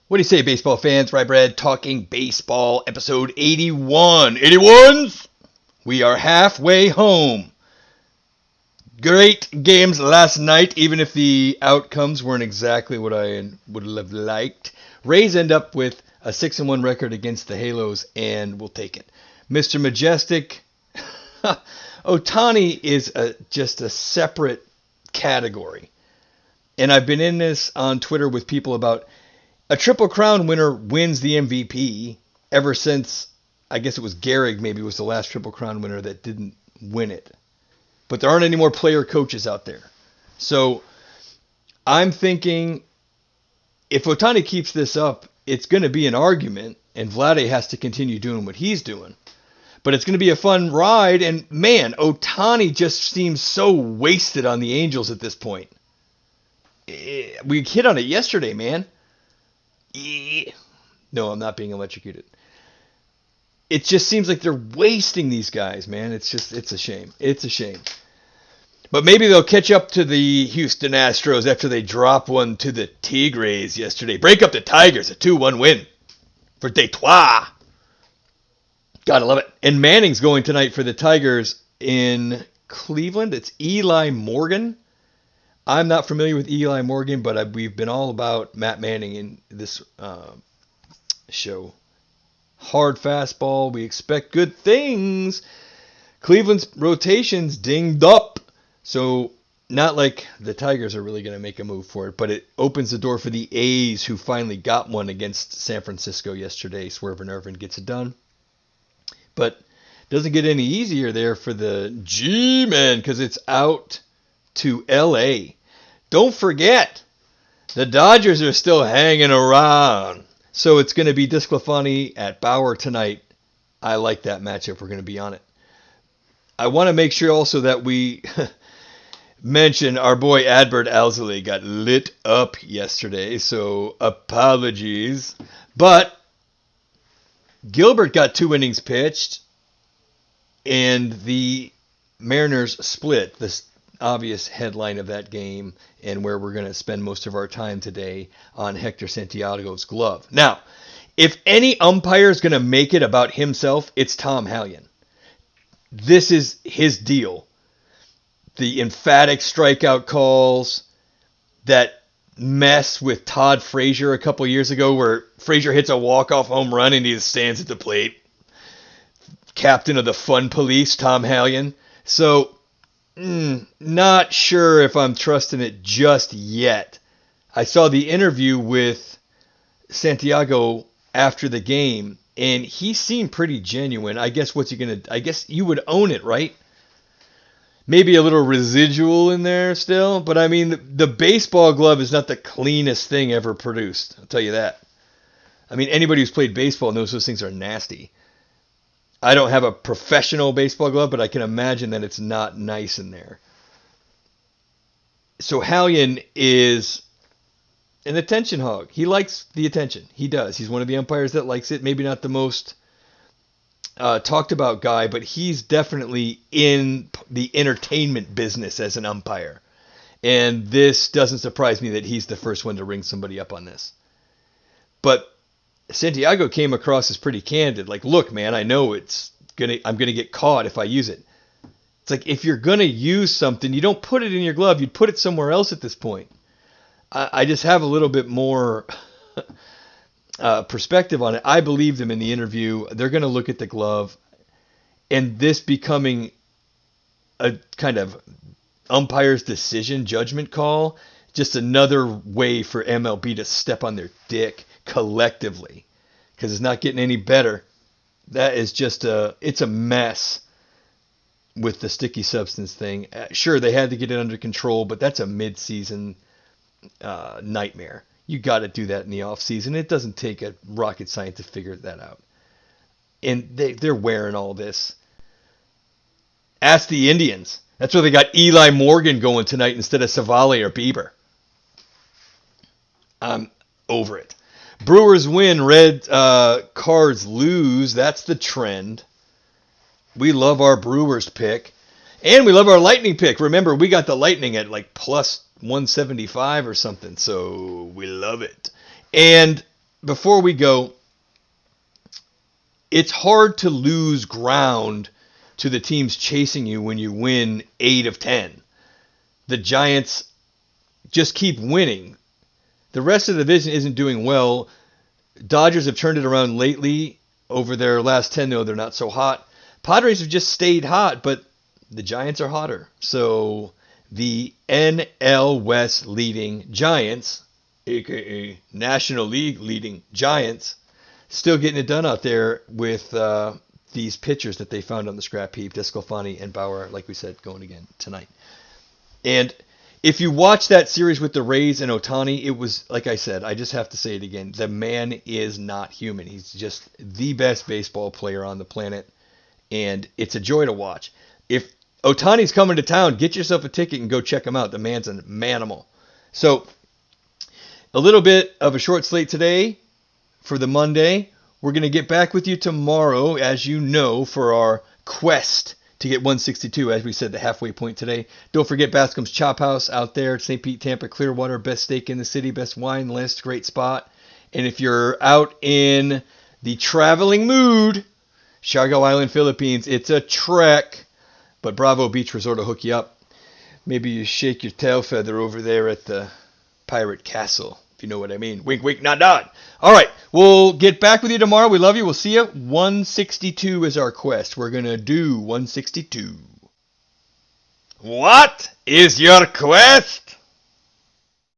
What do you say, baseball fans? Rye Bread talking baseball, episode 81. 81s! We are halfway home. Great games last night, even if the outcomes weren't exactly what I would have liked. Rays end up with a 6-1 record against the Halos, and we'll take it. Mr. Majestic, Ohtani is just a separate category. And I've been in this on Twitter with people about a Triple Crown winner wins the MVP ever since, I guess it was Gehrig maybe was the last Triple Crown winner that didn't win it. But there aren't any more player coaches out there. So I'm thinking if Ohtani keeps this up, it's going to be an argument, and Vlade has to continue doing what he's doing. But it's going to be a fun ride, and man, Ohtani just seems so wasted on the Angels at this point. We hit on it yesterday, man. No, I'm not being electrocuted. It just seems like they're wasting these guys, man. It's a shame. It's a shame. But maybe they'll catch up to the Houston Astros after they drop one to the Tigres yesterday. Break up the Tigers, a 2-1 win for Detroit. Gotta love it. And Manning's going tonight for the Tigers in Cleveland. It's Eli Morgan. I'm not familiar with Eli Morgan, but we've been all about Matt Manning in this show. Hard fastball. We expect good things. Cleveland's rotation's dinged up. So not like the Tigers are really going to make a move for it, but it opens the door for the A's, who finally got one against San Francisco yesterday. Swervin' Irvin gets it done. But doesn't get any easier there for the G-Men because it's out to L.A. Don't forget, the Dodgers are still hanging around. So it's going to be Desclafani at Bauer tonight. I like that matchup. We're going to be on it. I want to make sure also that we mention our boy Adbert Alzolay got lit up yesterday. So apologies. But Gilbert got 2 innings pitched, and the Mariners split. This obvious headline of that game, and where we're going to spend most of our time today on Hector Santiago's glove. Now, if any umpire is going to make it about himself, it's Tom Hallion. This is his deal. The emphatic strikeout calls, that mess with Todd Frazier a couple years ago where Frazier hits a walk-off home run and he just stands at the plate. Captain of the fun police, Tom Hallion. So, not sure if I'm trusting it just yet. I saw the interview with Santiago after the game, and he seemed pretty genuine. I guess I guess you would own it, right? Maybe a little residual in there still, but I mean, the baseball glove is not the cleanest thing ever produced. I'll tell you that. I mean, anybody who's played baseball knows those things are nasty. I don't have a professional baseball glove, but I can imagine that it's not nice in there. So Hallion is an attention hog. He likes the attention. He does. He's one of the umpires that likes it. Maybe not the most talked about guy, but he's definitely in the entertainment business as an umpire. And this doesn't surprise me that he's the first one to ring somebody up on this. But Santiago came across as pretty candid. Like, look, man, I know I'm gonna get caught if I use it. It's like, if you're gonna use something, you don't put it in your glove. You'd put it somewhere else at this point. I just have a little bit more perspective on it. I believe them in the interview. They're gonna look at the glove, and this becoming a kind of umpire's decision judgment call, just another way for MLB to step on their dick collectively, because it's not getting any better. That is just it's a mess with the sticky substance thing. Sure, they had to get it under control, but that's a mid-season nightmare. You got to do that in the off season. It doesn't take a rocket science to figure that out. And they're wearing all this. Ask the Indians. That's where they got Eli Morgan going tonight instead of Savale or Bieber. I'm over it. Brewers win, Red Cards lose. That's the trend. We love our Brewers pick. And we love our Lightning pick. Remember, we got the Lightning at like plus 175 or something, so we love it. And before we go, it's hard to lose ground to the teams chasing you when you win 8 of 10. The Giants just keep winning. The rest of the division isn't doing well. Dodgers have turned it around lately. Over their last 10, though, they're not so hot. Padres have just stayed hot, but the Giants are hotter. So the NL West leading Giants, a.k.a. National League leading Giants, still getting it done out there with these pitchers that they found on the scrap heap, Desclafani and Bauer, like we said, going again tonight. And if you watch that series with the Rays and Ohtani, it was, like I said, I just have to say it again. The man is not human. He's just the best baseball player on the planet, and it's a joy to watch. If Ohtani's coming to town, get yourself a ticket and go check him out. The man's an manimal. So, a little bit of a short slate today for the Monday. We're going to get back with you tomorrow, as you know, for our quest to get 162, as we said, the halfway point today. Don't forget Bascom's Chop House out there, St. Pete, Tampa, Clearwater, best steak in the city, best wine list, great spot. And if you're out in the traveling mood, Siargao Island, Philippines, it's a trek, but Bravo Beach Resort will hook you up. Maybe you shake your tail feather over there at the Pirate Castle, if you know what I mean. Wink, wink, nod, nod. All right, we'll get back with you tomorrow. We love you. We'll see you. 162 is our quest. We're going to do 162. What is your quest?